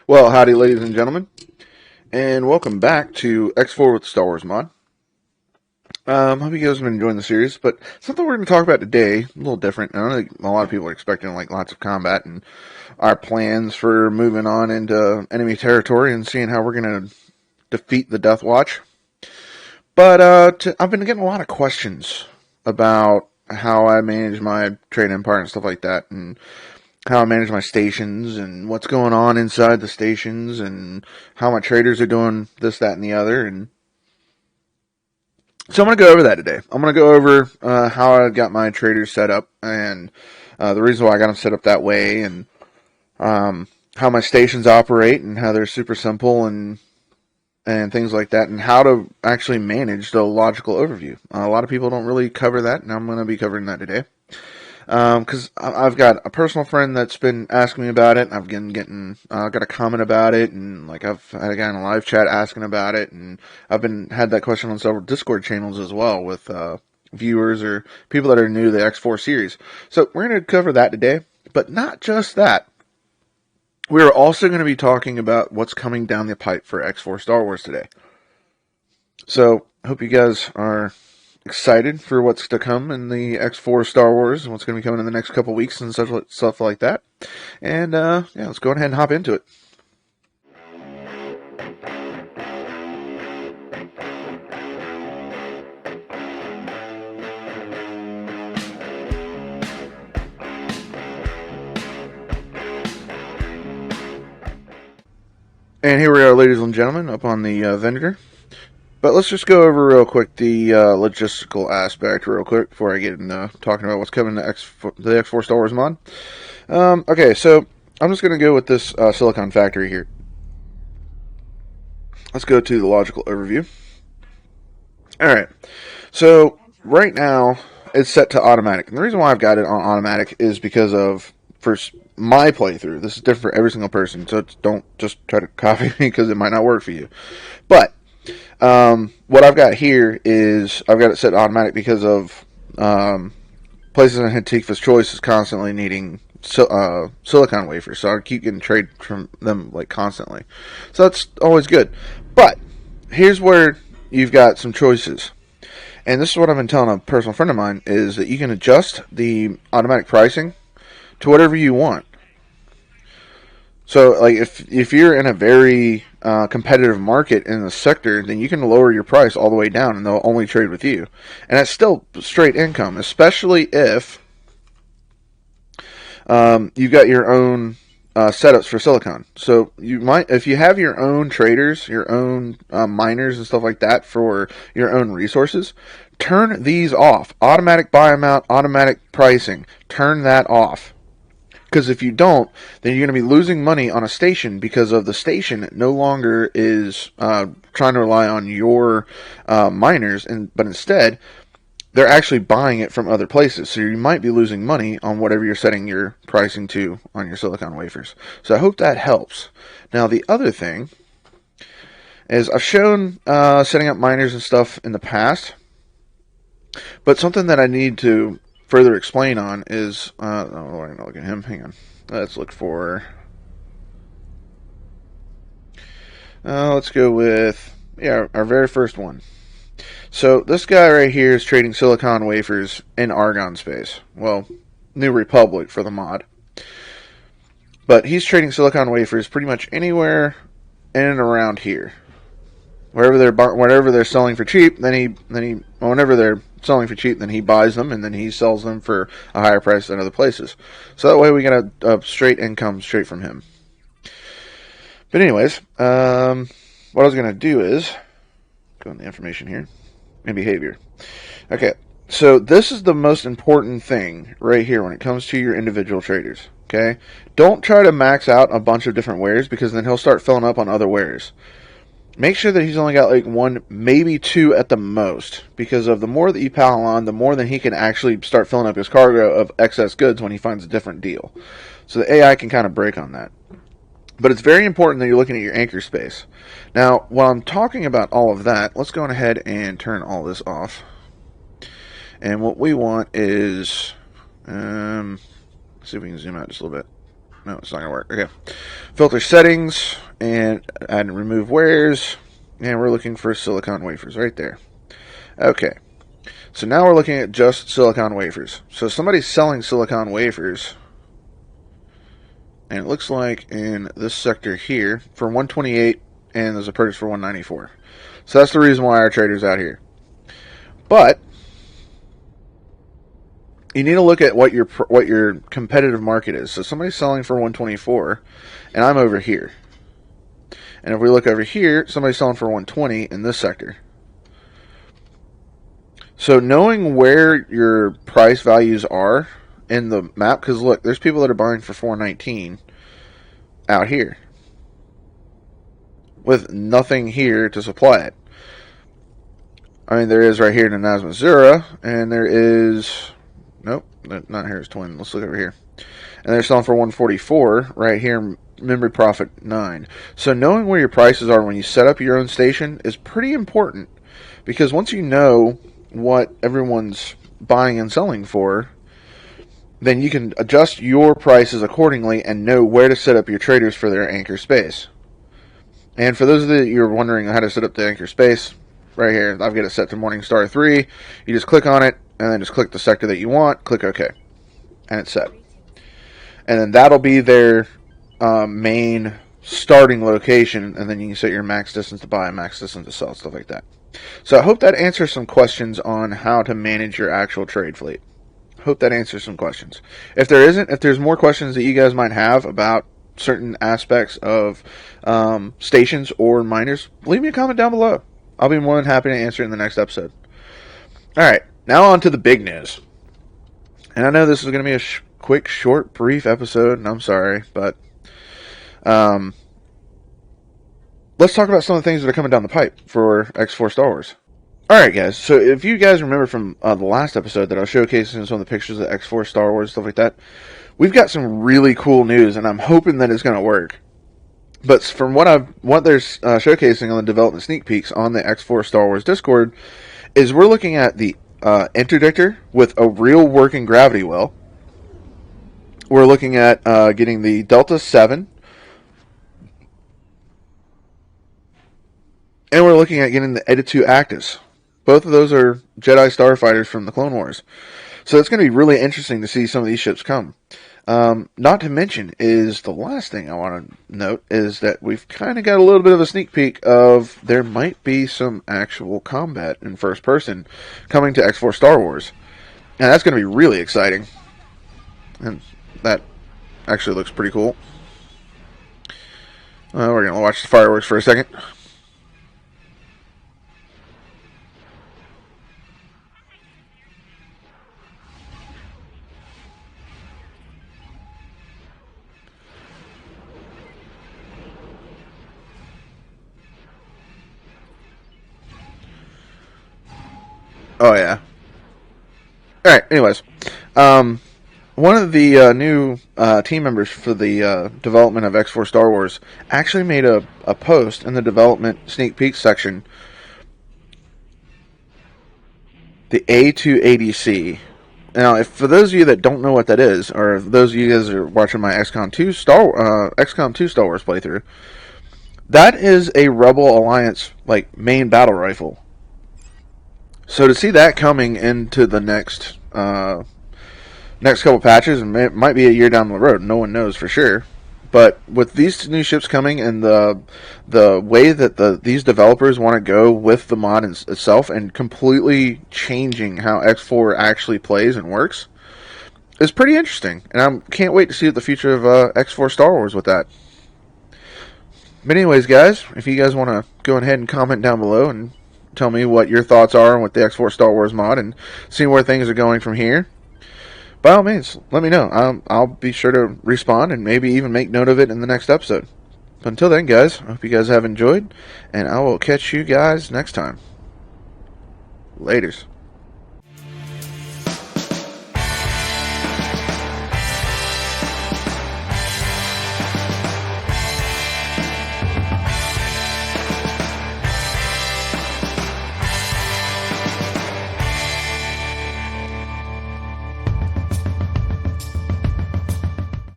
Well, howdy, ladies and gentlemen, and welcome back to X4 with the Star Wars mod. Hope you guys have been enjoying the series, but something we're going to talk about today, a little different. I don't think a lot of people are expecting like lots of combat and our plans for moving on into enemy territory and seeing how we're going to defeat the Deathwatch. But I've been getting a lot of questions about how I manage my trade empire and stuff like that, and how I manage my stations and what's going on inside the stations and how my traders are doing this, that, and the other. And so I'm going to go over that today. I'm going to go over how I got my traders set up and the reason why I got them set up that way and how my stations operate and how they're super simple and things like that and how to actually manage the logical overview. A lot of people don't really cover that, and I'm going to be covering that today. Because I've got a personal friend that's been asking me about it. I've been getting got a comment about it, and like I've had a guy in a live chat asking about it, and I've been had that question on several Discord channels as well with viewers or people that are new to the X4 series. So we're going to cover that today, but not just that. We're also going to be talking about what's coming down the pipe for X4 Star Wars today. So I hope you guys are excited for what's to come in the X4 Star Wars and what's going to be coming in the next couple weeks and stuff like that. And yeah, let's go ahead and hop into it. And here we are, ladies and gentlemen, up on the vendor. But let's just go over real quick the logistical aspect real quick before I get into talking about what's coming to the X4 Star Wars mod. Okay, so I'm just going to go with this Silicon Factory here. Let's go to the logical overview. Alright, so right now it's set to automatic. And the reason why I've got it on automatic is because of, first, my playthrough. This is different for every single person, so don't just try to copy me because it might not work for you. But what I've got here is I've got it set to automatic because of places in Hatikva's Choice is constantly needing silicon wafers, so I keep getting trade from them like constantly. So that's always good. But here's where you've got some choices. And this is what I've been telling a personal friend of mine, is that you can adjust the automatic pricing to whatever you want. So, like, if you're in a very competitive market in the sector, then you can lower your price all the way down, and they'll only trade with you. And it's still straight income, especially if you've got your own setups for silicon. So you might, if you have your own traders, your own miners and stuff like that for your own resources, turn these off. Automatic buy amount, automatic pricing. Turn that off. Because if you don't, then you're going to be losing money on a station because of the station no longer is trying to rely on your miners, but instead they're actually buying it from other places. So you might be losing money on whatever you're setting your pricing to on your silicon wafers. So I hope that helps. Now the other thing is I've shown setting up miners and stuff in the past, but something that I need to further explain on is we're going to look at him. Hang on. Let's look for let's go with our very first one. So this guy right here is trading silicon wafers in Argon space. Well, New Republic for the mod. But he's trading silicon wafers pretty much anywhere in and around here. Wherever they're selling for cheap, whenever they're selling for cheap, then he buys them and then he sells them for a higher price than other places. So that way we get a straight income straight from him. But anyways, what I was going to do is go in the information here and behavior. Okay, so this is the most important thing right here when it comes to your individual traders. Okay, don't try to max out a bunch of different wares because then he'll start filling up on other wares. Make sure that he's only got like one, maybe two at the most, because of the more that you pile on, the more that he can actually start filling up his cargo of excess goods when he finds a different deal. So the AI can kind of break on that. But it's very important that you're looking at your anchor space. Now, while I'm talking about all of that, let's go ahead and turn all this off. And what we want is, see if we can zoom out just a little bit. No, it's not going to work. Okay. Filter settings, and add and remove wares. And we're looking for silicon wafers right there. Okay. So now we're looking at just silicon wafers. So somebody's selling silicon wafers. And it looks like in this sector here for 128, and there's a purchase for 194. So that's the reason why our trader's out here. But you need to look at what your competitive market is. So somebody's selling for 124, and I'm over here. And if we look over here, somebody's selling for 120 in this sector. So knowing where your price values are in the map, because look, there's people that are buying for 419 out here with nothing here to supply it. I mean, there is right here in the Missouri, and there is, nope, not here, it's twin. Let's look over here. And they're selling for 144 right here, memory profit 9. So knowing where your prices are when you set up your own station is pretty important, because once you know what everyone's buying and selling for, then you can adjust your prices accordingly and know where to set up your traders for their anchor space. And for those of you who are wondering how to set up the anchor space, right here, I've got it set to Morningstar 3. You just click on it, and then just click the sector that you want, click OK. And it's set. And then that'll be their main starting location, and then you can set your max distance to buy, max distance to sell, stuff like that. So I hope that answers some questions on how to manage your actual trade fleet. Hope that answers some questions. If there's more questions that you guys might have about certain aspects of stations or miners, leave me a comment down below. I'll be more than happy to answer in the next episode. Alright, now on to the big news. And I know this is going to be a quick, short, brief episode, and I'm sorry, but let's talk about some of the things that are coming down the pipe for X4 Star Wars. Alright guys, so if you guys remember from the last episode that I was showcasing some of the pictures of X4 Star Wars, stuff like that, we've got some really cool news, and I'm hoping that it's going to work. But from what they're showcasing on the development sneak peeks on the X4 Star Wars Discord, is we're looking at the interdictor with a real working gravity well. We're looking at getting the Delta 7. And we're looking at getting the Eta 2 Actus. Both of those are Jedi starfighters from the Clone Wars. So it's going to be really interesting to see some of these ships come. Not to mention is the last thing I want to note is that we've kind of got a little bit of a sneak peek of there might be some actual combat in first person coming to X4 Star Wars. And that's going to be really exciting. And that actually looks pretty cool. We're going to watch the fireworks for a second. Oh, yeah. Alright, anyways. One of the new team members for the development of X4 Star Wars actually made a post in the development sneak peek section. The A2ADC. Now, for those of you that don't know what that is, or if those of you guys are watching my XCOM 2 Star Wars playthrough, that is a Rebel Alliance main battle rifle. So to see that coming into the next couple patches, and it might be a year down the road, no one knows for sure. But with these new ships coming and the way that these developers want to go with the mod itself and completely changing how X4 actually plays and works, is pretty interesting. And I can't wait to see the future of X4 Star Wars with that. But anyways, guys, if you guys want to go ahead and comment down below and tell me what your thoughts are on with the X4 Star Wars mod and see where things are going from here, by all means, let me know. I'll be sure to respond and maybe even make note of it in the next episode. But until then, guys, I hope you guys have enjoyed, and I will catch you guys next time. Laters.